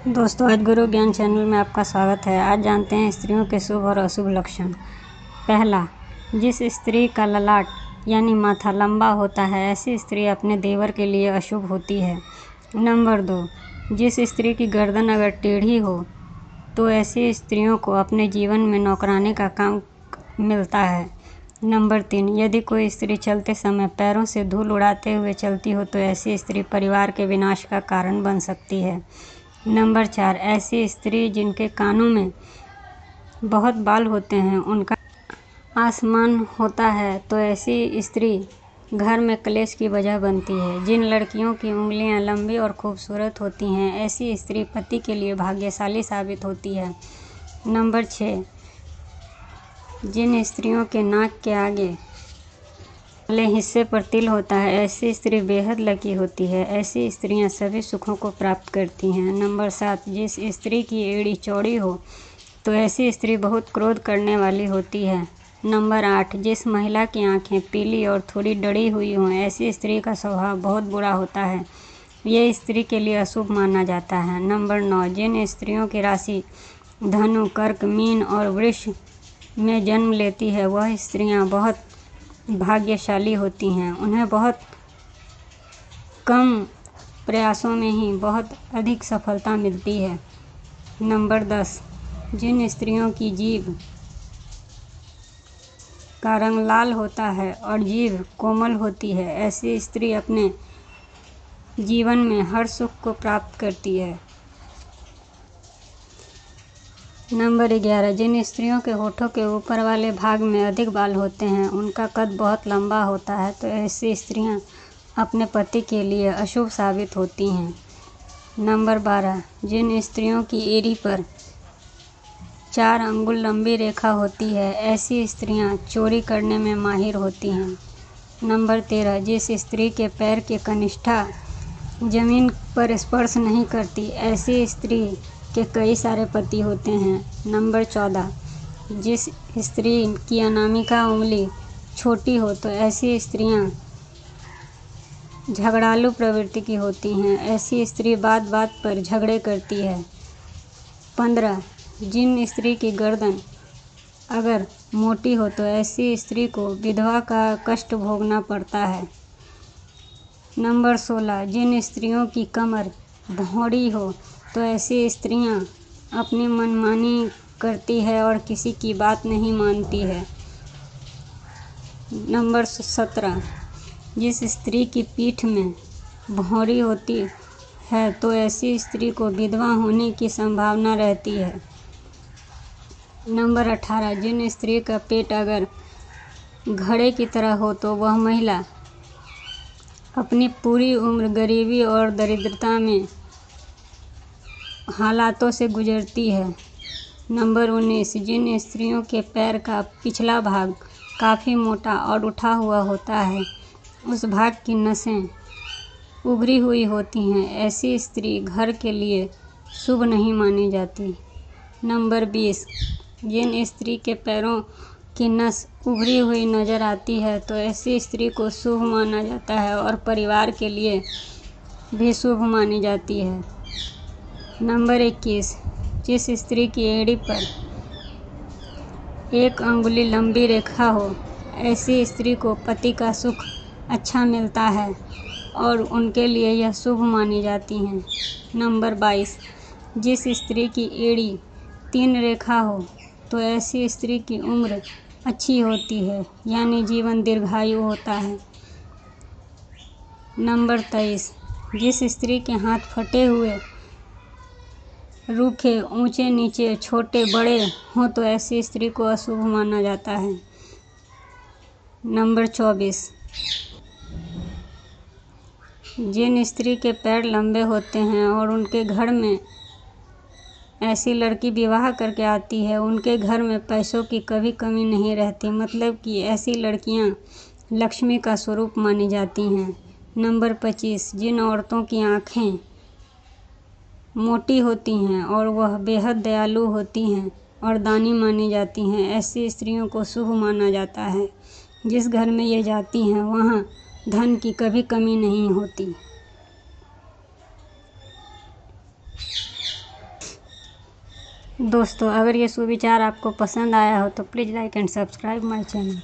दोस्तों, आज गुरु ज्ञान चैनल में आपका स्वागत है। आज जानते हैं स्त्रियों के शुभ और अशुभ लक्षण। पहला, जिस स्त्री का ललाट यानी माथा लंबा होता है, ऐसी स्त्री अपने देवर के लिए अशुभ होती है। नंबर 2, जिस स्त्री की गर्दन अगर टेढ़ी हो तो ऐसी स्त्रियों को अपने जीवन में नौकरानी का काम मिलता है। नंबर 3, यदि कोई स्त्री चलते समय पैरों से धूल उड़ाते हुए चलती हो तो ऐसी स्त्री परिवार के विनाश का कारण बन सकती है। नंबर 4, ऐसी स्त्री जिनके कानों में बहुत बाल होते हैं, उनका आसमान होता है तो ऐसी स्त्री घर में क्लेश की वजह बनती है। जिन लड़कियों की उंगलियां लंबी और खूबसूरत होती हैं, ऐसी स्त्री पति के लिए भाग्यशाली साबित होती है। नंबर 6, जिन स्त्रियों के नाक के आगे वाले हिस्से पर तिल होता है, ऐसी स्त्री बेहद लकी होती है। ऐसी स्त्रियां सभी सुखों को प्राप्त करती हैं। नंबर 7, जिस स्त्री की एड़ी चौड़ी हो तो ऐसी स्त्री बहुत क्रोध करने वाली होती है। नंबर 8, जिस महिला की आंखें पीली और थोड़ी डड़ी हुई हों, ऐसी स्त्री का स्वभाव बहुत बुरा होता है। यह स्त्री के लिए अशुभ माना जाता है। नंबर 9, जिन स्त्रियों की राशि धनु, कर्क, मीन और वृष में जन्म लेती है, वह स्त्रियां बहुत भाग्यशाली होती हैं। उन्हें बहुत कम प्रयासों में ही बहुत अधिक सफलता मिलती है। नंबर 10, जिन स्त्रियों की जीभ का रंग लाल होता है और जीभ कोमल होती है, ऐसी स्त्री अपने जीवन में हर सुख को प्राप्त करती है। नंबर 11, जिन स्त्रियों के होठों के ऊपर वाले भाग में अधिक बाल होते हैं, उनका कद बहुत लंबा होता है तो ऐसी स्त्रियां अपने पति के लिए अशुभ साबित होती हैं। नंबर 12, जिन स्त्रियों की एड़ी पर 4 अंगुल लंबी रेखा होती है, ऐसी स्त्रियां चोरी करने में माहिर होती हैं। नंबर 13, जिस स्त्री के पैर की कनिष्ठा जमीन पर स्पर्श नहीं करती, ऐसी स्त्री के कई सारे पति होते हैं। नंबर 14, जिस स्त्री की अनामिका उंगली छोटी हो तो ऐसी स्त्रियां झगड़ालू प्रवृत्ति की होती हैं। ऐसी स्त्री बात बात पर झगड़े करती है। 15, जिन स्त्री की गर्दन अगर मोटी हो तो ऐसी स्त्री को विधवा का कष्ट भोगना पड़ता है। नंबर 16, जिन स्त्रियों की कमर भौंडी हो तो ऐसी स्त्रियां अपनी मनमानी करती है और किसी की बात नहीं मानती है। नंबर 17, जिस स्त्री की पीठ में भौंरी होती है तो ऐसी स्त्री को विधवा होने की संभावना रहती है। नंबर 18, जिन स्त्री का पेट अगर घड़े की तरह हो तो वह महिला अपनी पूरी उम्र गरीबी और दरिद्रता में हालातों से गुजरती है। नंबर 19, जिन स्त्रियों के पैर का पिछला भाग काफ़ी मोटा और उठा हुआ होता है, उस भाग की नसें उभरी हुई होती हैं, ऐसी स्त्री घर के लिए शुभ नहीं मानी जाती। नंबर 20, जिन स्त्री के पैरों की नस उभरी हुई नज़र आती है तो ऐसी स्त्री को शुभ माना जाता है और परिवार के लिए भी शुभ मानी जाती है। नंबर 21, जिस स्त्री की एड़ी पर 1 अंगुली लंबी रेखा हो, ऐसी स्त्री को पति का सुख अच्छा मिलता है और उनके लिए यह शुभ मानी जाती हैं। नंबर 22, जिस स्त्री की एड़ी 3 रेखा हो तो ऐसी स्त्री की उम्र अच्छी होती है, यानी जीवन दीर्घायु होता है। नंबर 23, जिस स्त्री के हाथ फटे हुए, रूखे, ऊंचे नीचे, छोटे बड़े हों तो ऐसी स्त्री को अशुभ माना जाता है। नंबर 24, जिन स्त्री के पैर लंबे होते हैं और उनके घर में ऐसी लड़की विवाह करके आती है, उनके घर में पैसों की कभी कमी नहीं रहती, मतलब कि ऐसी लड़कियां लक्ष्मी का स्वरूप मानी जाती हैं। नंबर 25, जिन औरतों की आँखें मोटी होती हैं और वह बेहद दयालु होती हैं और दानी मानी जाती हैं, ऐसी स्त्रियों को शुभ माना जाता है। जिस घर में ये जाती हैं वहाँ धन की कभी कमी नहीं होती। दोस्तों, अगर ये सुविचार आपको पसंद आया हो तो please like and subscribe my channel.